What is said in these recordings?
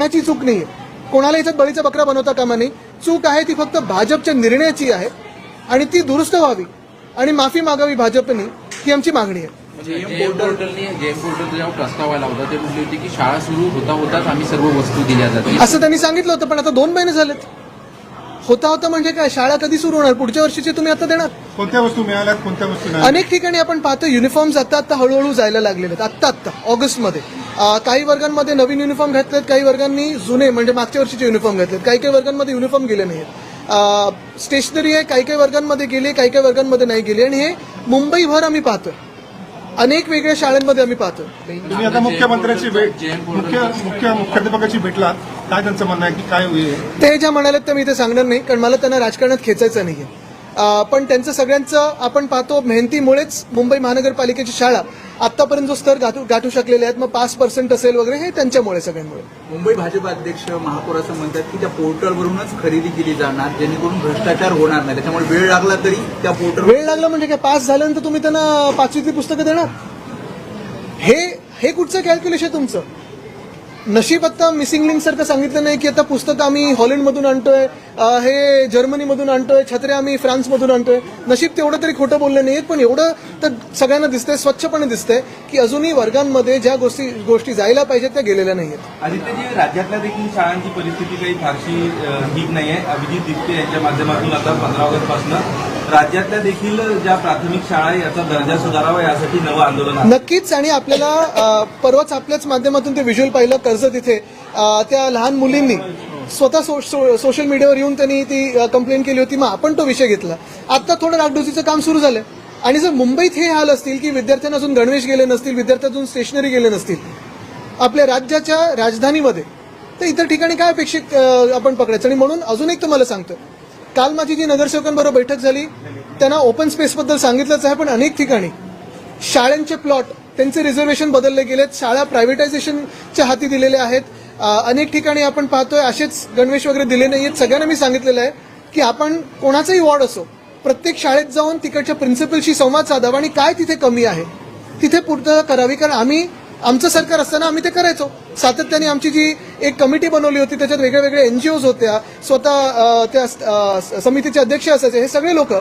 कोणाची चूक नाहीये, कोणाला याच्यात बळीचा बकरा बनवता कामा नाही. चूक आहे ती फक्त भाजपच्या निर्णयाची आहे आणि ती दुरुस्त व्हावी आणि माफी मागावी भाजपने, ही आमची मागणी आहे. जेएम पोर्टलचा जेव्हा प्रस्ताव आला होता ते म्हटले होते की शाळा सुरू होताच आम्ही सर्व वस्तू दिल्या जातील असं त्यांनी सांगितलं होतं, पण आता 2 महिने झालेत. होता म्हणजे काय, शाळा कधी सुरू होणार? पुढच्या वर्षीची तुम्ही आता देणार? कोणत्या वस्तू मिळाल्यात, कोणत्या वस्तू नाही? अनेक ठिकाणी आपण पाहतो युनिफॉर्म्स आता हळूहळू जायला लागलेले आहेत. आत्ता ऑगस्टमध्ये काही वर्गांमध्ये नवीन युनिफॉर्म घातलेत, काही वर्गांनी जुने म्हणजे मागच्या वर्षीचे युनिफॉर्म घातलेत, काही वर्गांमध्ये युनिफॉर्म गेले नाहीत. स्टेशनरी आहे, काही वर्गांमध्ये गेले, काही वर्गांमध्ये नाही गेले. आणि हे मुंबईभर आम्ी पाहतोय, अनेक वेगळ्या शाळांमध्ये आम्ही पाहतो. तुम्ही आता मुख्यमंत्र्यांची भेट, मुख्याध्यापकाची भेटलात, काय त्यांचं म्हणणं आहे की काय होईल? ते ज्या म्हणालेत ते मी ते सांगणार नाही, कारण मला त्यांना राजकारणात खेचायचं नाहीये. पण त्यांचं सगळ्यांचं आपण पाहतो मेहनतीमुळेच मुंबई महानगरपालिकेची शाळा आतापर्यंत जो स्तर गाठू शकलेले आहेत, मग 5% असेल वगैरे, हे त्यांच्यामुळे सगळ्यांमुळे. मुंबई भाजप अध्यक्ष महापौर असं म्हणतात की त्या पोर्टलवरूनच खरेदी केली जाणार, जेणेकरून भ्रष्टाचार होणार नाही. त्याच्यामुळे वेळ लागला तरी त्या पोर्टल वेळ लागला म्हणजे काय, पास झाल्यानंतर तुम्ही त्यांना 5वीतली पुस्तकं देणार? हे कुठचं कॅल्क्युलेशन तुमचं? नशीब आता मिसिंग लिंक सारखं सांगितलं नाही की आता पुस्तकं आम्ही हॉलंडमधून आणतोय, हे जर्मनीमधून आणतोय, छत्र्या आम्ही फ्रान्समधून आणतोय. नशीब तेवढं तरी खोटं बोललं नाहीत, पण एवढं तर सगळ्यांना दिसतंय, स्वच्छपणे दिसतंय की अजूनही वर्गांमध्ये ज्या गोष्टी जायला पाहिजेत त्या गेलेल्या नाहीयेत. आदित्यजी, राज्यातल्या देखील शाळांची परिस्थिती काही फारशी ठीक नाहीये. अभिजित दिपते यांच्या माध्यमातून आता 15 ऑगस्टपासून राज्यातल्या देखील ज्या प्राथमिक शाळा आहे याचा दर्जा सुधारावा यासाठी नवं आंदोलन आहे. नक्कीच. आणि आपल्याला परवाच आपल्याच माध्यमातून ते व्हिज्युअल पाहिलं, कर्जत इथे त्या लहान मुलींनी स्वतः सोशल मीडियावर येऊन त्यांनी ती कंप्लेंट केली होती. मग आपण तो विषय घेतला. आता थोडं डागडुजीचं काम सुरू झालंय. आणि जर मुंबईत हे हाल असतील की विद्यार्थ्यांना अजून गणवेश गेले नसतील, विद्यार्थ्यांना अजून स्टेशनरी गेले नसतील आपल्या राज्याच्या राजधानीमध्ये, तर इतर ठिकाणी काय अपेक्षित आपण पकडायचं? आणि म्हणून अजून एक तुम्हाला सांगतो, काल माझी जी नगरसेवकांबरोबर बैठक झाली त्यांना ओपन स्पेसबद्दल सांगितलंच आहे, पण अनेक ठिकाणी शाळांचे प्लॉट त्यांचे रिझर्वेशन बदलले गेलेत, शाळा प्रायव्हेटायझेशनच्या हाती दिलेले आहेत. अनेक ठिकाणी आपण पाहतोय असेच गणवेश वगैरे दिले नाहीयेत. सगळ्यांना मी सांगितलेलं आहे की आपण कोणाचाही वॉर्ड असो, प्रत्येक शाळेत जाऊन तिकडच्या प्रिन्सिपलशी संवाद साधावा आणि काय तिथे कमी आहे तिथे पूर्तता करावी. कारण आमचं सरकार असताना आम्ही ते करायचो. सातत्याने आमची जी एक कमिटी बनवली होती त्याच्यात वेगळ्या एनजीओज होत्या, स्वतः त्या समितीचे अध्यक्ष असायचे. हे सगळे लोक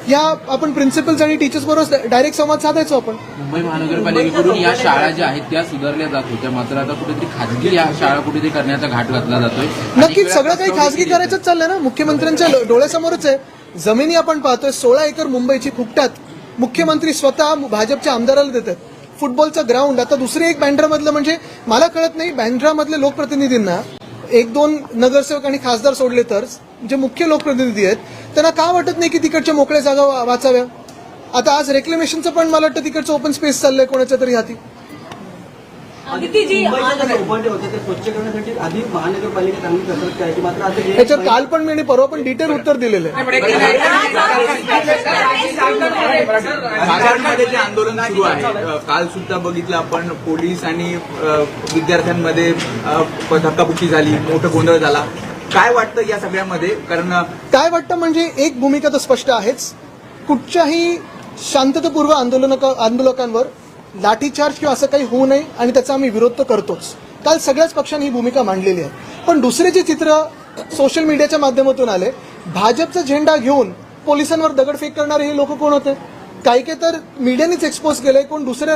या आपण प्रिन्सिपल्स आणि टीचर्स बरोबर डायरेक्ट संवाद साधायचो आपण. मुंबई महानगरपालिकेकडून या शाळा ज्या आहेत त्या सुधारल्या जात होत्या, मात्र आता कुठेतरी खाजगी या शाळा कुठेतरी करण्याचा घाट घातला जातोय. नक्कीच सगळं काही खासगी करायचंच चाललंय ना, मुख्यमंत्र्यांच्या डोळ्यासमोरच आहे. जमिनी आपण पाहतोय 16 एकर मुंबईची फुकटात मुख्यमंत्री स्वतः भाजपच्या आमदाराला देतात. फुटबॉलचं ग्राउंड आता दुसरे एक बँड्रामधलं, म्हणजे मला कळत नाही बँड्रामधल्या लोकप्रतिनिधींना 1-2 नगरसेवक आणि खासदार सोडले तर जे मुख्य लोकप्रतिनिधी आहेत त्यांना का वाटत नाही की तिकडच्या मोकळ्या जागा वाचाव्या? आता आज रेक्लेमेशनचं पण मला वाटतं तिकडचं ओपन स्पेस चाललंय कोणाच्या तरी हाती. होते ते स्वच्छ करण्यासाठी आधी महानगरपालिका चांगली कसरत करायची, मात्र आता याच्यावर काल पण मी आणि परवा पण डिटेल उत्तर दिलेलं आहे. भाजपमध्ये जे आंदोलन सुरू आहे, काल सुद्धा बघितलं आपण, पोलीस आणि विद्यार्थ्यांमध्ये धक्काबुक्की झाली, मोठं गोंधळ झाला. काय वाटतं या सगळ्यामध्ये? कारण काय वाटतं म्हणजे एक भूमिका तर स्पष्ट आहेच, कुठच्याही शांततापूर्व आंदोलकांवर लाठीचार्ज किंवा असं काही होऊ नये आणि त्याचा आम्ही विरोध तर करतोच. काल सगळ्याच पक्षांनी ही भूमिका मांडलेली आहे. पण दुसरे जे चित्र सोशल मीडियाच्या माध्यमातून आले, भाजपचा झेंडा घेऊन पोलिसांवर दगडफेक करणारे हे लोक कोण होते? काही तर मीडियानेच एक्सपोज केलंय, कोण दुसरे